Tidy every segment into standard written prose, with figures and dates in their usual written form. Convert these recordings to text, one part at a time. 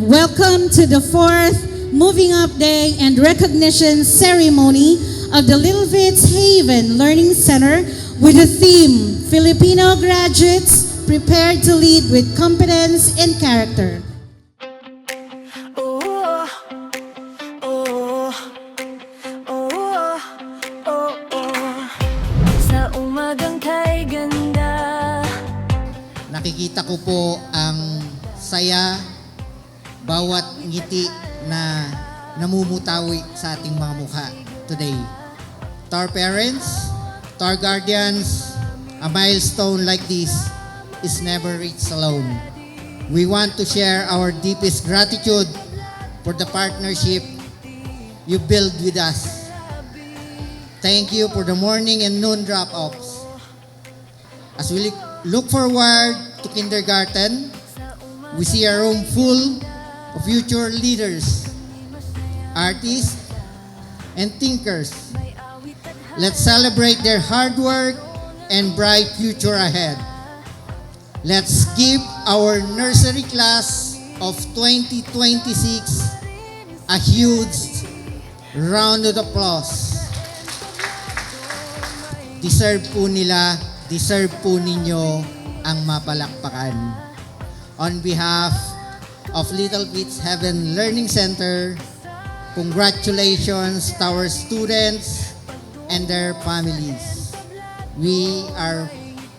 Welcome to the fourth Moving Up Day and Recognition Ceremony of the Little Vits Haven Learning Center with the theme, Filipino Graduates Prepared to Lead with Competence and Character. Oh, oh, oh, oh, oh. Sa umagang kay ganda. Nakikita ko po ang saya, bawat ngiti na namumutawi sa ating mga mukha today. To our parents, to our guardians, a milestone like this is never reached alone. We want to share our deepest gratitude for the partnership you build with us. Thank you for the morning and noon drop-offs. As we look forward to kindergarten, we see a room full of future leaders, artists, and thinkers. Let's celebrate their hard work and bright future ahead. Let's give our nursery class of 2026 a huge round of applause. Deserve po nila, deserve po ninyo ang mapalakpakan. On behalf of Little Vits Haven Learning Center, congratulations to our students and their families. We are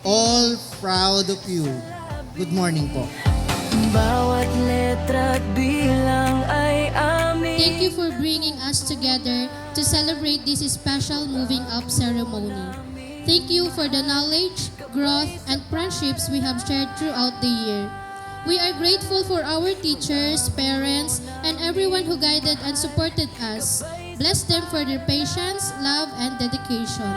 all proud of you. Good morning po. Bawat letra at bilang ay amin. Thank you for bringing us together to celebrate this special moving up ceremony. Thank you for the knowledge, growth, and friendships we have shared throughout the year. We are grateful for our teachers, parents, and everyone who guided and supported us. Bless them for their patience, love, and dedication.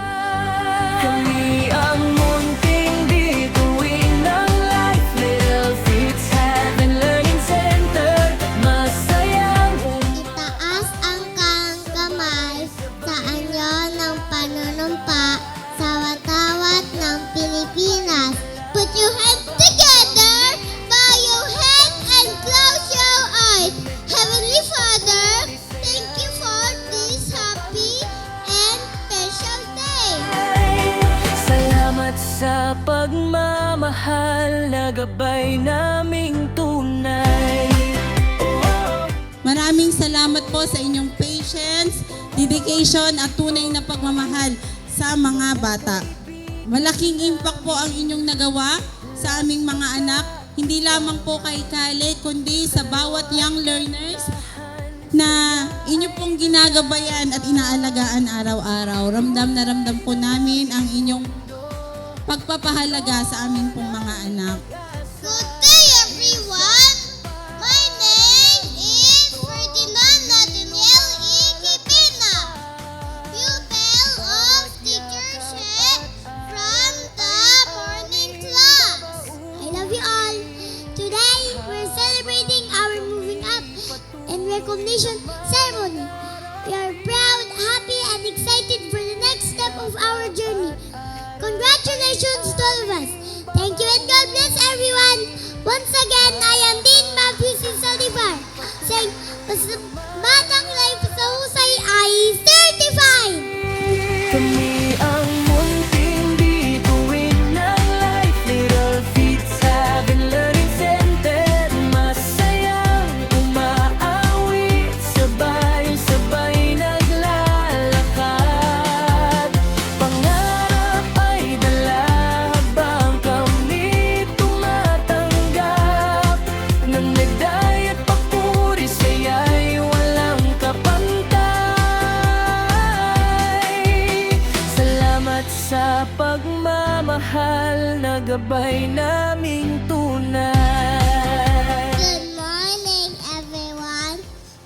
Kami ang munting bituin ng life. Little Vits Haven Learning Center. Masayang Itaas ang kamay sa anyo ng panunumpa sa watawat ng Pilipinas. Put your hands together, bow your head and close your eyes. Heavenly Father, thank you for this happy and special day. salamat sa pagmamahal na gabay naming tunay. Maraming salamat po sa inyong patience, dedication at tunay na pagmamahal sa mga bata. Malaking impact po ang inyong nagawa sa aming mga anak, hindi lamang po kay Khaled, kundi sa bawat young learners na inyo pong ginagabayan at inaalagaan araw-araw. Ramdam na ramdam po namin ang inyong pagpapahalaga sa aming pong mga anak. Good day, everyone. My name is Ferdinand Nathaniel E. Kipina, pupil of Teacher She from the morning class. I love you all. Today, we're celebrating our moving up and recognition ceremony. We are proud, happy, and excited for the next step of our journey. Congratulations to all of us. Thank you and God bless everyone. Once again, I am Dean Matthew Salivar, saying, mas batang life sa husay ay certified! Kami ang munting bituin ng life. Little Vits Haven Learning Center. Masayang umaawit, sabay-sabay naglalakad. Pangarap ay dala habang kami tumatanggap. Nang nagdayat papuri saya'y walang kapantay. Salamat sa pagmamahal na gabay naming tunay. Good morning, everyone.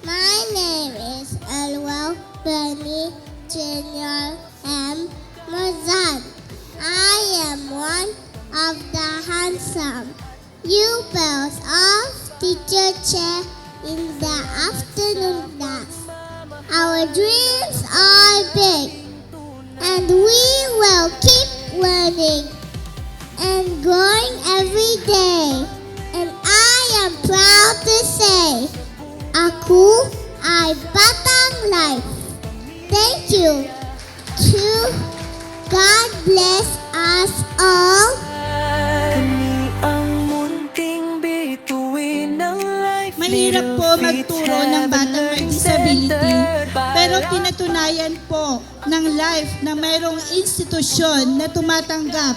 My name is Elwell Benny Jr. M. Marzan. I am one of the handsome pupils of Teacher Che in the afternoon class. Our dreams are big, and we will keep learning and growing every day. And I am proud to say, ako ay Batang Life. Thank you. To God bless us all. Kami ang munting bituin ng life. Mahirap po magturo ng batang may disability, pero pinatunayan po ng life na mayroong institusyon na tumatanggap,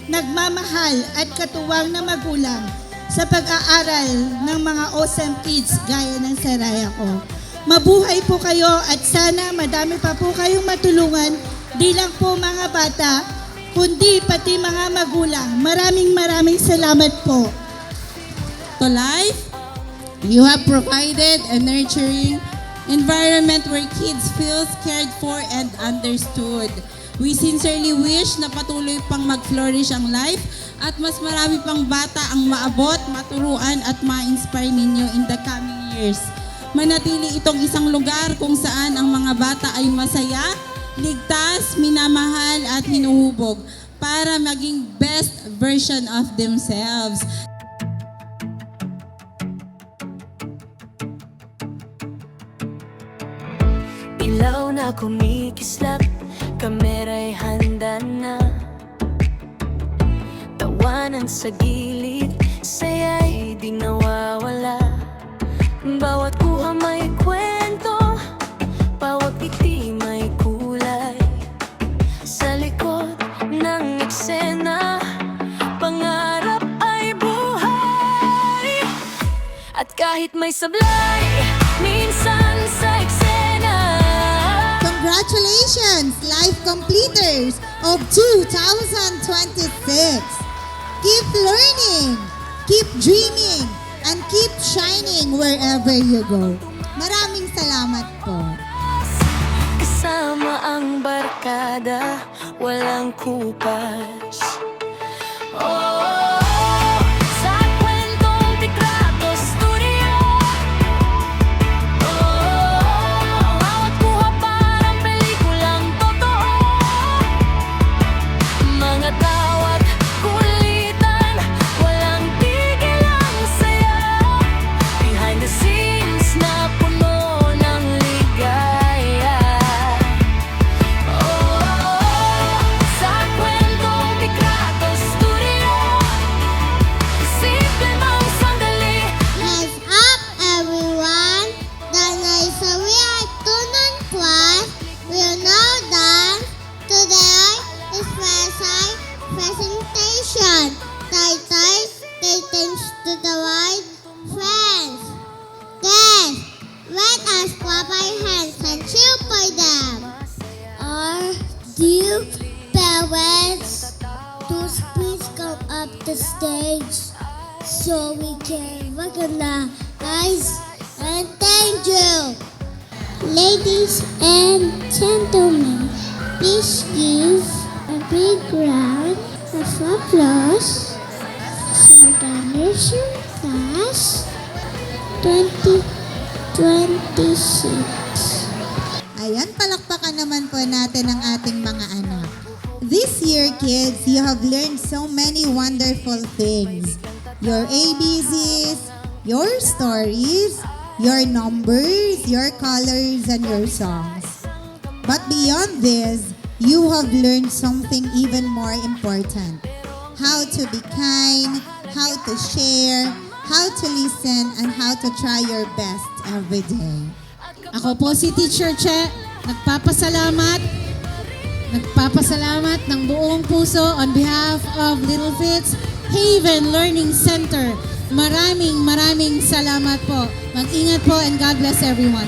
nagmamahal at katuwang na magulang sa pag-aaral ng mga awesome kids gaya ng Seraya ko. Mabuhay po kayo at sana madami pa po kayong matulungan, di lang po mga bata, kundi pati mga magulang. Maraming salamat po. To life, you have provided a nurturing environment where kids feel cared for and understood. We sincerely wish na patuloy pang mag-flourish ang life at mas marami pang bata ang maabot, maturuan at ma-inspire ninyo in the coming years. Manatili itong isang lugar kung saan ang mga bata ay masaya, ligtas, minamahal at hinuhubog para maging best version of themselves. Ilaw na kumikislap, kamera'y handa na. Tawanan sa gilid, saya'y di nawawala. Bawat kuha may kwento, bawat ngiti may kulay. Sa likod ng eksena, pangarap ay buhay. At kahit may sablay, minsan sa eksena. Congratulations, life completers of 2026! Keep learning, keep dreaming, and keep shining wherever you go. Maraming salamat po. Kasama ang barkada, walang kupas. Oh, sa kwentong Tikrato Studio. Oh, bawat kuha parang pelikulang totoo. Mga tawa't kulitan, walang tigil ang saya. Behind the scenes na puno ng ligaya. Sa kwentong Tikrato Studio, simple mang sandali. Hands up, everyone! Danay sa we are tunong twice. We are now done. Today is special presentation. Title, Greetings to the World Friends. Then, let us clap our hands and cheer for them. Our dear parents, please come up the stage so we can recognize and thank you. Ladies and gentlemen, please give a big round of applause for the Nation Class 2026. Ayan, palakpakan naman po natin ang ating mga anak. This year, kids, you have learned so many wonderful things. Your ABCs, your stories, your numbers, your colors, and your songs. But beyond this, you have learned something even more important. How to be kind, how to share, how to listen, and how to try your best every day. Ako po si Teacher Che, nagpapasalamat ng buong puso on behalf of Little Fits Haven Learning Center. Maraming salamat po. Mag-ingat po and God bless everyone.